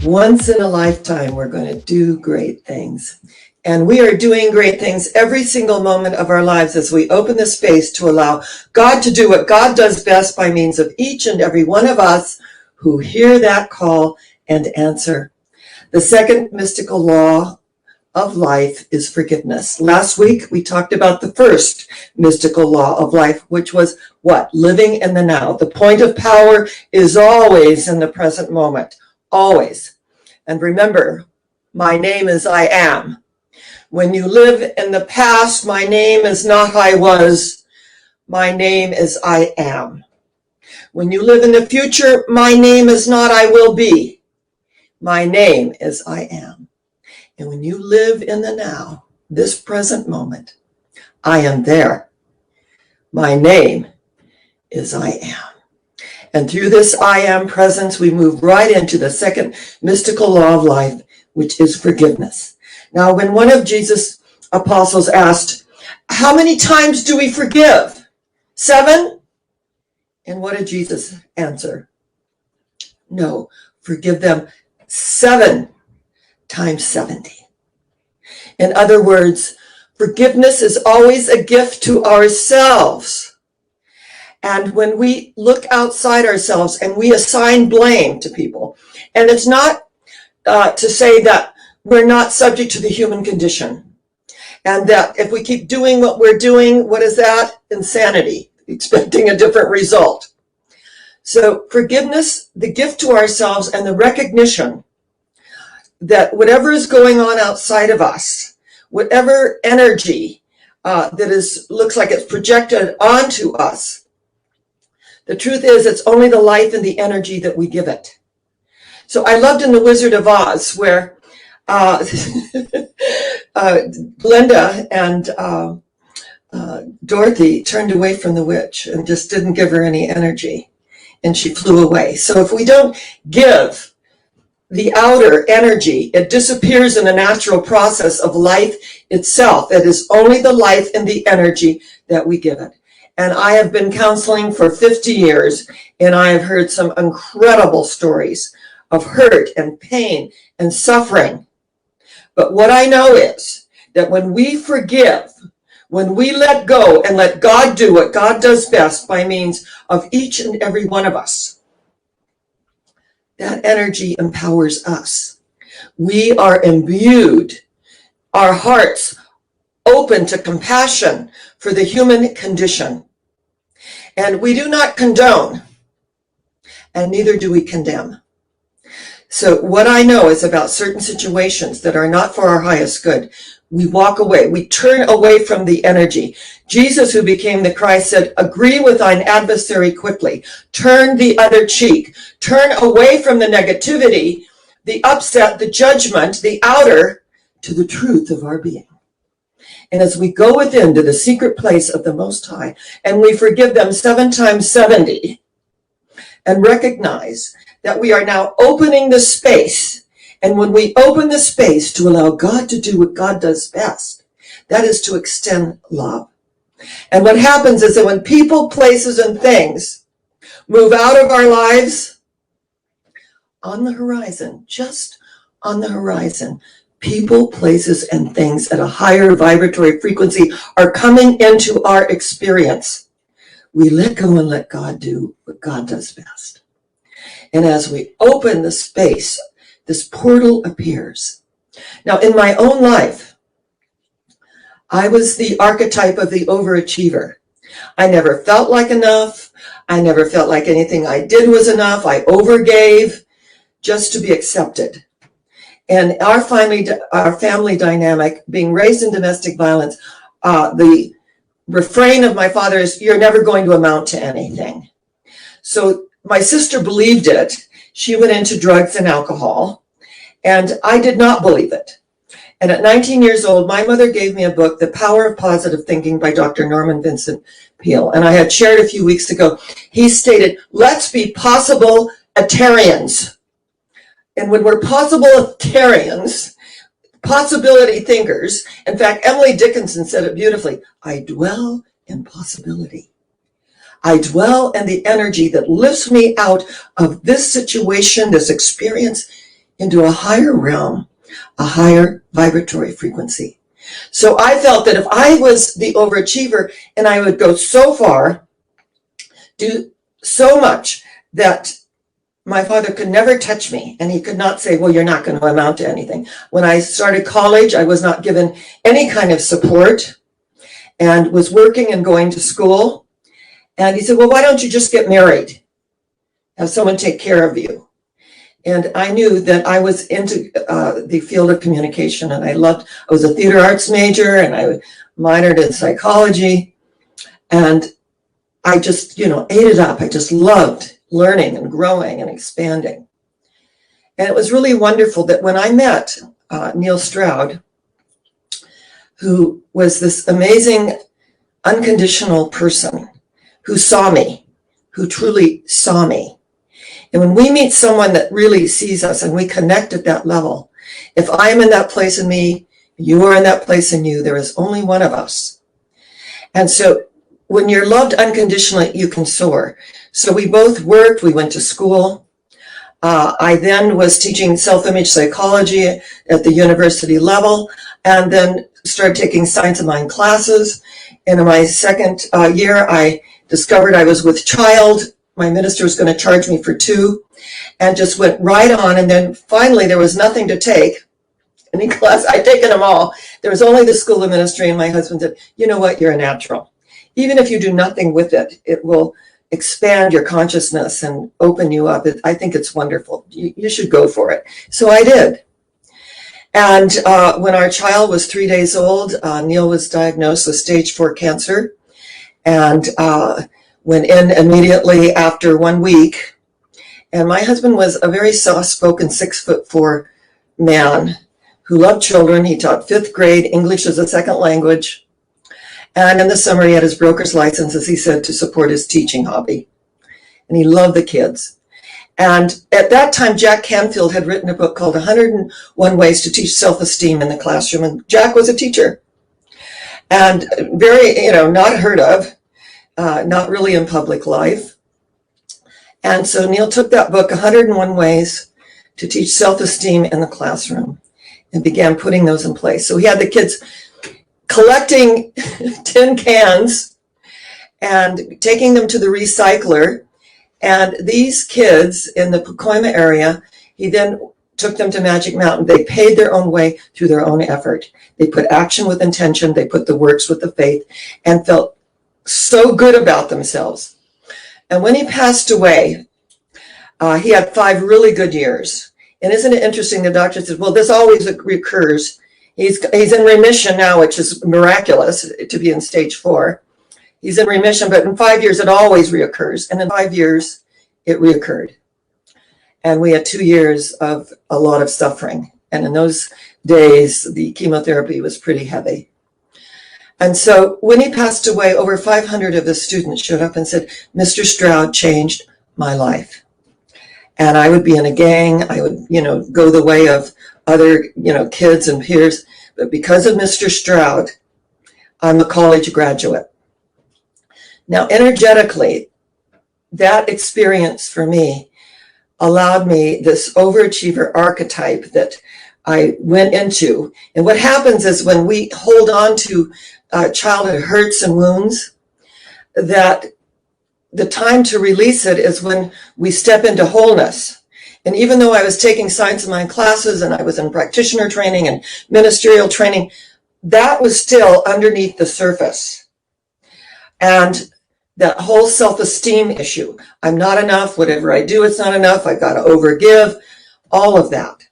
Once in a lifetime, we're going to do great things. And we are doing great things every single moment of our lives as we open the space to allow God to do what God does best by means of each and every one of us who hear that call and answer. The second mystical law of life is forgiveness. Last week, we talked about the first mystical law of life, which was what? Living in the now. The point of power is always in the present moment. Always. And remember, my name is I am. When you live in the past, my name is not I was. My name is I am. When you live in the future, my name is not I will be. My name is I am. And when you live in the now, this present moment, I am there. My name is I am. And through this I am presence, we move right into the second mystical law of life, which is forgiveness. Now, when one of Jesus' apostles asked, how many times do we forgive? 7? And what did Jesus answer? No, forgive them 7 times 70. In other words, forgiveness is always a gift to ourselves. And when we look outside ourselves and we assign blame to people, and it's not to say that we're not subject to the human condition, and that if we keep doing what we're doing, what is that? Insanity, expecting a different result. So forgiveness, the gift to ourselves, and the recognition that whatever is going on outside of us, whatever energy that looks like it's projected onto us, the truth is, it's only the life and the energy that we give it. So I loved in The Wizard of Oz where Glinda and Dorothy turned away from the witch and just didn't give her any energy, and she flew away. So if we don't give the outer energy, it disappears in the natural process of life itself. It is only the life and the energy that we give it. And I have been counseling for 50 years, and I have heard some incredible stories of hurt and pain and suffering. But what I know is that when we forgive, when we let go and let God do what God does best by means of each and every one of us, that energy empowers us. We are imbued, our hearts open to compassion for the human condition. And we do not condone, and neither do we condemn. So what I know is about certain situations that are not for our highest good, we walk away, we turn away from the energy. Jesus, who became the Christ, said, agree with thine adversary quickly. Turn the other cheek. Turn away from the negativity, the upset, the judgment, the outer, to the truth of our being. And as we go within to the secret place of the Most High, and we forgive them 7 times 70, and recognize that we are now opening the space. And when we open the space to allow God to do what God does best, that is to extend love. And what happens is that when people, places, and things move out of our lives, on the horizon, just on the horizon, people, places, and things at a higher vibratory frequency are coming into our experience. We let go and let God do what God does best. And as we open the space, this portal appears. Now, in my own life, I was the archetype of the overachiever. I never felt like enough. I never felt like anything I did was enough. I overgave just to be accepted. And our family dynamic, being raised in domestic violence, the refrain of my father is, you're never going to amount to anything. So my sister believed it. She went into drugs and alcohol, and I did not believe it. And at 19 years old, my mother gave me a book, The Power of Positive Thinking by Dr. Norman Vincent Peale. And I had shared a few weeks ago, he stated, let's be possible-atarians. And when we're possibilitarians, possibility thinkers, in fact, Emily Dickinson said it beautifully, I dwell in possibility. I dwell in the energy that lifts me out of this situation, this experience, into a higher realm, a higher vibratory frequency. So I felt that if I was the overachiever and I would go so far, do so much that my father could never touch me, and he could not say, well, you're not going to amount to anything. When I started college, I was not given any kind of support and was working and going to school. And he said, well, why don't you just get married? Have someone take care of you. And I knew that I was into the field of communication, and I was a theater arts major, and I minored in psychology. And I just, ate it up. I just loved learning and growing and expanding. And it was really wonderful that when I met Neil Stroud, who was this amazing, unconditional person who saw me, who truly saw me. And when we meet someone that really sees us and we connect at that level, if I am in that place in me, you are in that place in you, there is only one of us. And so when you're loved unconditionally, you can soar. So we both worked, we went to school. I then was teaching self-image psychology at the university level, and then started taking science of mind classes. And in my second year, I discovered I was with child. My minister was going to charge me for 2, and just went right on. And then finally, there was nothing to take. Any class, I'd taken them all. There was only the school of ministry, and my husband said, you know what, you're a natural. Even if you do nothing with it, it will expand your consciousness and open you up. I think it's wonderful. You should go for it. So I did. And when our child was 3 days old, Neil was diagnosed with stage 4 cancer, and went in immediately after 1 week. And my husband was a very soft-spoken 6'4" man who loved children. He taught 5th grade English as a second language. And in the summer, he had his broker's license, as he said, to support his teaching hobby. And he loved the kids. And at that time, Jack Canfield had written a book called 101 Ways to Teach Self-Esteem in the Classroom. And Jack was a teacher. And very, not heard of, not really in public life. And so Neil took that book, 101 Ways to Teach Self-Esteem in the Classroom, and began putting those in place. So he had the kids collecting tin cans and taking them to the recycler. And these kids in the Pacoima area, he then took them to Magic Mountain. They paid their own way through their own effort. They put action with intention. They put the works with the faith, and felt so good about themselves. And when he passed away, he had 5 really good years. And isn't it interesting? The doctor said, well, this always recurs. He's in remission now, which is miraculous to be in stage 4. He's in remission, but in 5 years, it always reoccurs. And in 5 years, it reoccurred. And we had 2 years of a lot of suffering. And in those days, the chemotherapy was pretty heavy. And so when he passed away, over 500 of his students showed up and said, Mr. Stroud changed my life. And I would be in a gang. I would, go the way of other, kids and peers. But because of Mr. Stroud, I'm a college graduate. Now, energetically, that experience for me allowed me this overachiever archetype that I went into. And what happens is when we hold on to childhood hurts and wounds, that the time to release it is when we step into wholeness. And even though I was taking science of mind classes and I was in practitioner training and ministerial training, that was still underneath the surface. And that whole self-esteem issue, I'm not enough, whatever I do, it's not enough, I've got to overgive, all of that.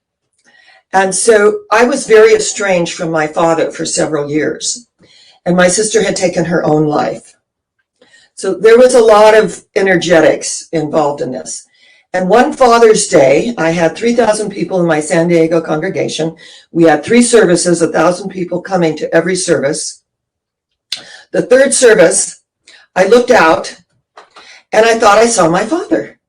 And so I was very estranged from my father for several years. And my sister had taken her own life. So there was a lot of energetics involved in this. And one Father's Day, I had 3,000 people in my San Diego congregation. We had 3 services, 1,000 people coming to every service. The third service, I looked out and I thought I saw my father.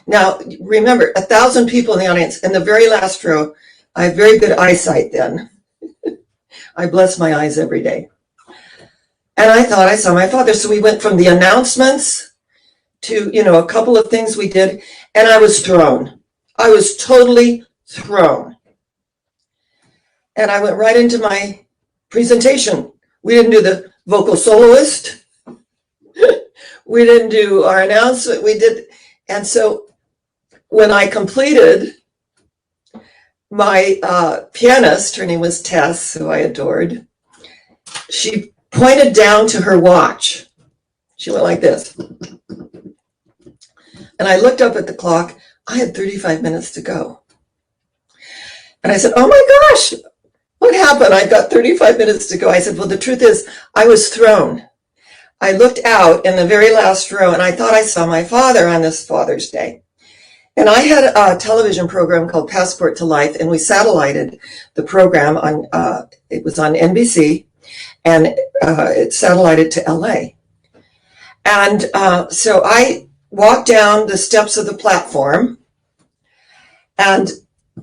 Now, remember, 1,000 people in the audience. In the very last row, I have very good eyesight then. I bless my eyes every day. And I thought I saw my father. So we went from the announcements to, a couple of things we did, and I was thrown. I was totally thrown. And I went right into my presentation. We didn't do the vocal soloist. We didn't do our announcement. We did. And so when I completed, my pianist, her name was Tess, who I adored, she pointed down to her watch. She went like this. And I looked up at the clock. I had 35 minutes to go. And I said, oh my gosh, what happened? I've got 35 minutes to go. I said, well, the truth is, I was thrown. I looked out in the very last row, and I thought I saw my father on this Father's Day. And I had a television program called Passport to Life, and we satellited the program on, it was on NBC, and it satellited to LA. And so I walked down the steps of the platform, and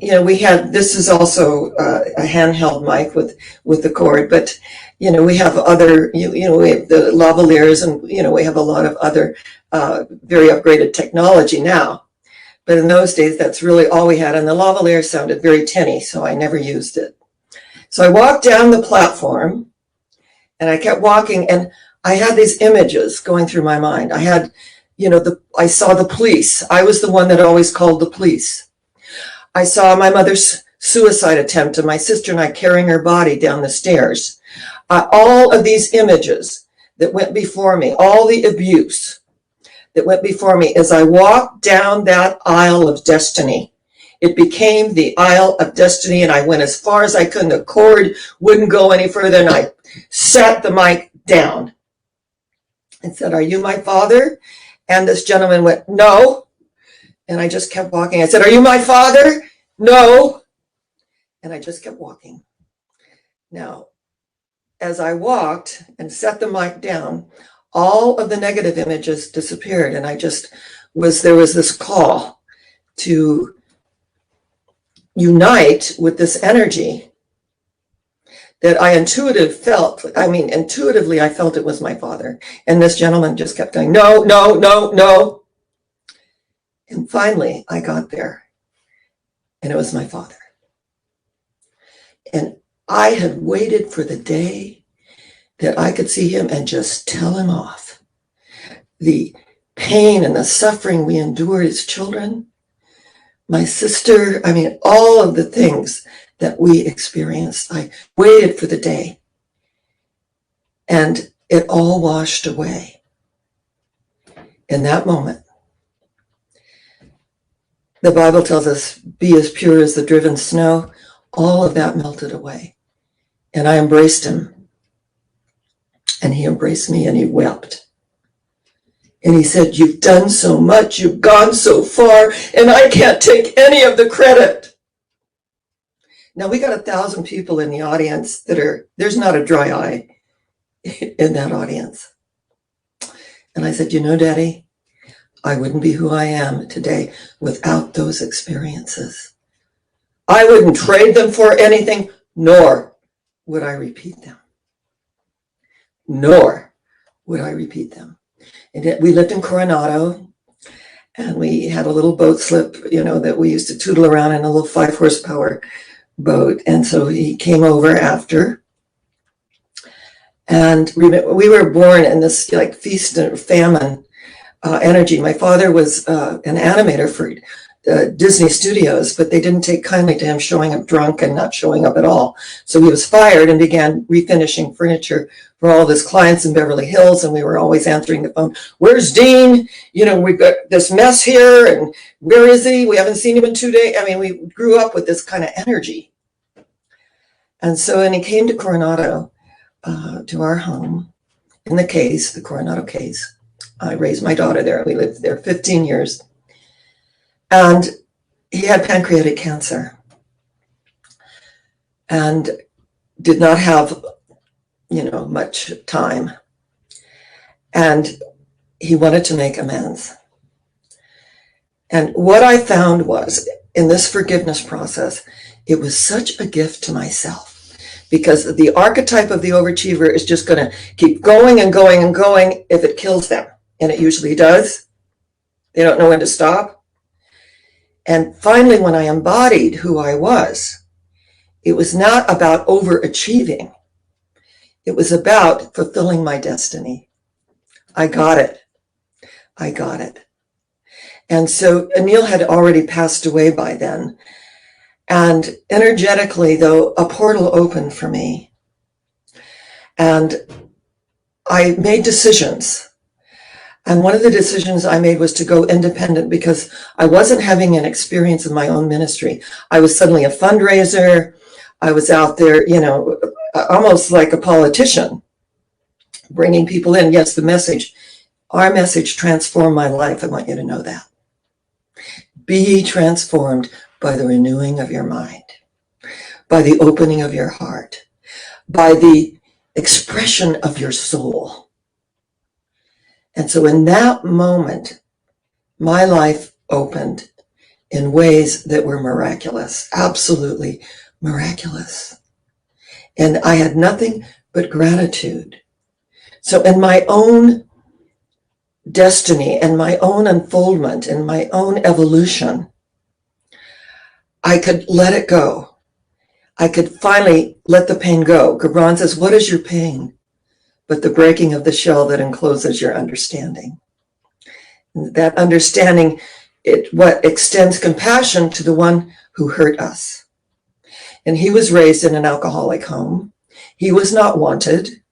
we had, this is also a handheld mic with the cord, but we have other, we have the lavaliers, and we have a lot of other very upgraded technology now. But in those days, that's really all we had, and the lavalier sounded very tinny, so I never used it. So I walked down the platform, and I kept walking, and I had these images going through my mind. I had, I saw the police. I was the one that always called the police. I saw my mother's suicide attempt and my sister and I carrying her body down the stairs. All of these images that went before me, all the abuse that went before me as I walked down that aisle of destiny. It became the aisle of destiny, and I went as far as I could. The cord wouldn't go any further, and I sat the mic down and said, are you my father? And this gentleman went, no. And I just kept walking. I said, are you my father? No. And I just kept walking. Now, as I walked and set the mic down, all of the negative images disappeared. And I just there was this call to unite with this energy that I intuitively I felt it was my father. And this gentleman just kept going, no, no, no, no. And finally, I got there, and it was my father. And I had waited for the day that I could see him and just tell him off. The pain and the suffering we endured as children, my sister, all of the things that we experienced. I waited for the day, and it all washed away. In that moment, the Bible tells us, be as pure as the driven snow. All of that melted away. And I embraced him. And he embraced me, and he wept. And he said, you've done so much, you've gone so far, and I can't take any of the credit. Now, we got 1,000 people in the audience there's not a dry eye in that audience. And I said, Daddy, I wouldn't be who I am today without those experiences. I wouldn't trade them for anything, nor would I repeat them. Nor would I repeat them. And we lived in Coronado, and we had a little boat slip, that we used to tootle around in, a little 5-horsepower boat. And so he came over after, and we were born in this feast and famine energy. My father was an animator for Disney Studios, but they didn't take kindly to him showing up drunk and not showing up at all. So he was fired and began refinishing furniture for all of his clients in Beverly Hills. And we were always answering the phone. Where's Dean? We've got this mess here. And where is he? We haven't seen him in 2 days. We grew up with this kind of energy. And so, and he came to Coronado, to our home in the Coronado Cays. I raised my daughter there. We lived there 15 years. And he had pancreatic cancer and did not have, much time. And he wanted to make amends. And what I found was, in this forgiveness process, it was such a gift to myself, because the archetype of the overachiever is just going to keep going and going and going if it kills them. And it usually does. They don't know when to stop. And finally, when I embodied who I was, it was not about overachieving. It was about fulfilling my destiny. I got it. I got it. And so Anil had already passed away by then. And energetically, though, a portal opened for me. And I made decisions. And one of the decisions I made was to go independent because I wasn't having an experience in my own ministry. I was suddenly a fundraiser. I was out there, almost like a politician, bringing people in. Yes, our message transformed my life. I want you to know that. Be transformed by the renewing of your mind, by the opening of your heart, by the expression of your soul. And so in that moment, my life opened in ways that were miraculous, absolutely miraculous. And I had nothing but gratitude. So in my own destiny and my own unfoldment and my own evolution, I could let it go. I could finally let the pain go. Gibran says, what is your pain? But the breaking of the shell that encloses your understanding. That understanding, what extends compassion to the one who hurt us. And he was raised in an alcoholic home. He was not wanted.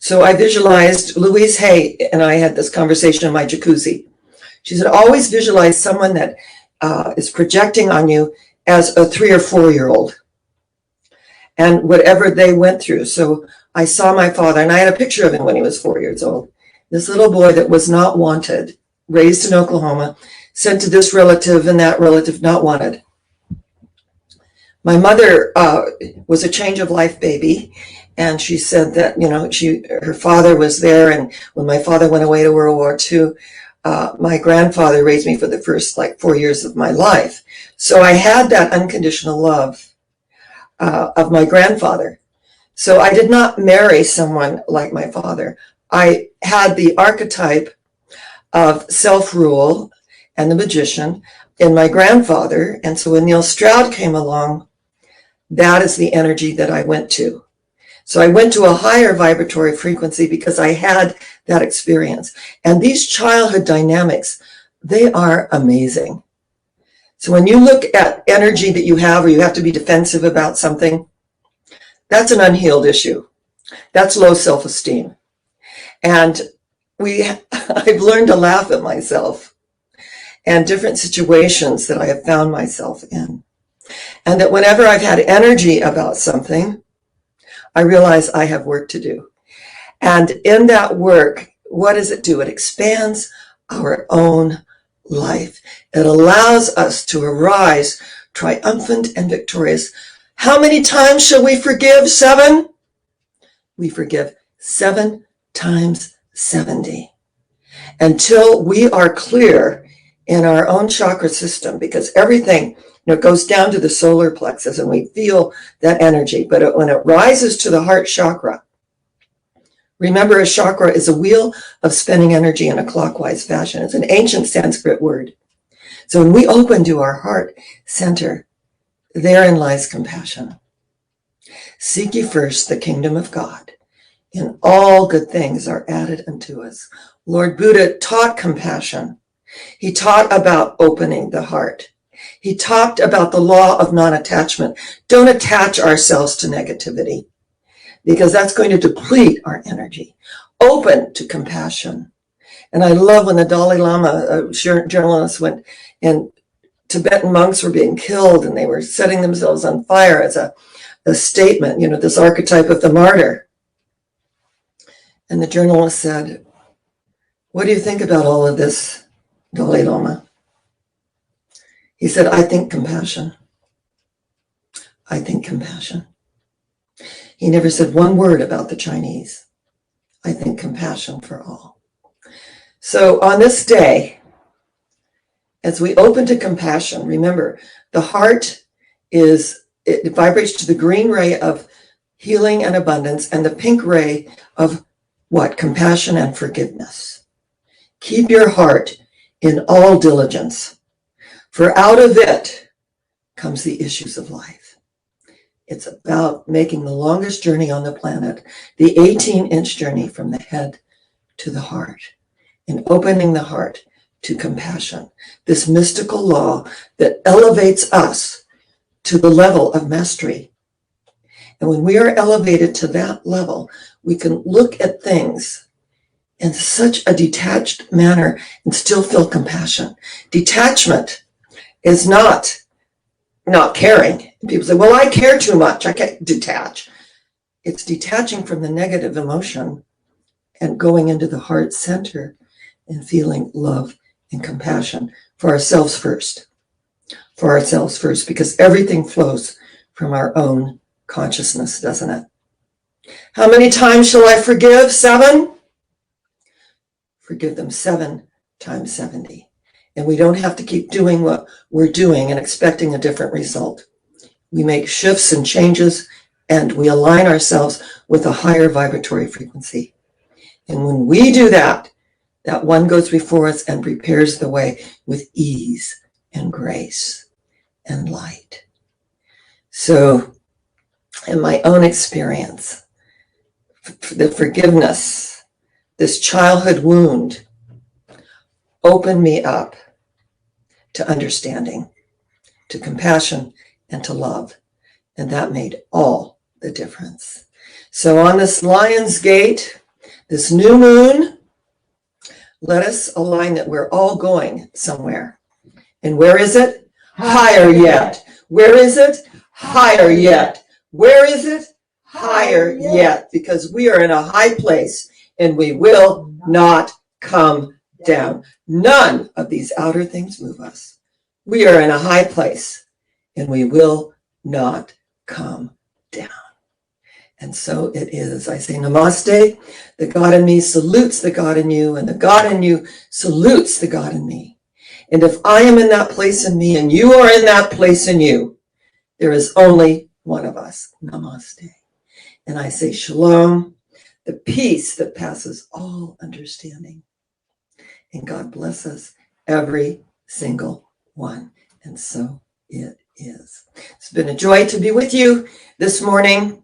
So I visualized, Louise Hay and I had this conversation in my jacuzzi. She said, always visualize someone that is projecting on you as a 3 or 4-year-old and whatever they went through. So I saw my father, and I had a picture of him when he was 4 years old. This little boy that was not wanted, raised in Oklahoma, sent to this relative and that relative, not wanted. My mother was a change of life baby, and she said that, her father was there, and when my father went away to World War II, my grandfather raised me for the first 4 years of my life. So I had that unconditional love of my grandfather. So I did not marry someone like my father. I had the archetype of self-rule and the magician in my grandfather. And so when Neil Stroud came along, that is the energy that I went to. So I went to a higher vibratory frequency because I had that experience. And these childhood dynamics, they are amazing. So when you look at energy that you have, or you have to be defensive about something, that's an unhealed issue. That's low self-esteem. And I've learned to laugh at myself and different situations that I have found myself in. And that whenever I've had energy about something, I realize I have work to do. And in that work, what does it do? It expands our own life. It allows us to arise triumphant and victorious. How many times shall we forgive? 7? We forgive 7 times 70. Until we are clear in our own chakra system, because everything goes down to the solar plexus and we feel that energy. But when it rises to the heart chakra, remember, a chakra is a wheel of spinning energy in a clockwise fashion. It's an ancient Sanskrit word. So when we open to our heart center, therein lies compassion. Seek ye first the kingdom of God, and all good things are added unto us. Lord Buddha taught compassion. He taught about opening the heart. He talked about the law of non-attachment. Don't attach ourselves to negativity, because that's going to deplete our energy. Open to compassion. And I love when the Dalai Lama, journalists went, and Tibetan monks were being killed and they were setting themselves on fire as a statement, this archetype of the martyr. And the journalist said, what do you think about all of this, Dalai Lama? He said, I think compassion. I think compassion. He never said one word about the Chinese. I think compassion for all. So on this day, as we open to compassion, remember, the heart it vibrates to the green ray of healing and abundance and the pink ray of what? Compassion and forgiveness. Keep your heart in all diligence, For out of it comes the issues of life. It's about making the longest journey on the planet, the 18-inch journey from the head to the heart, and opening the heart to compassion, this mystical law that elevates us to the level of mastery. And when we are elevated to that level, we can look at things in such a detached manner and still feel compassion. Detachment is not caring. People say, well, I care too much. I can't detach. It's detaching from the negative emotion and going into the heart center and feeling love and compassion for ourselves first. For ourselves first, because everything flows from our own consciousness, doesn't it? How many times shall I forgive? 7? Forgive them 7 times 70. And we don't have to keep doing what we're doing and expecting a different result. We make shifts and changes, and we align ourselves with a higher vibratory frequency. And when we do that, that one goes before us and prepares the way with ease and grace and light. So, in my own experience, the forgiveness, this childhood wound, opened me up to understanding, to compassion, and to love. And that made all the difference. So on this Lion's Gate, this new moon, let us align that we're all going somewhere. And where is it? Higher yet. Where is it? Higher yet. Where is it? Higher yet. Because we are in a high place and we will not come down. None of these outer things move us. We are in a high place and we will not come down. And so it is. I say namaste. The God in me salutes the God in you, and the God in you salutes the God in me. And if I am in that place in me and you are in that place in you, there is only one of us. Namaste. And I say shalom, the peace that passes all understanding. And God bless us, every single one. And so it is. It's been a joy to be with you this morning.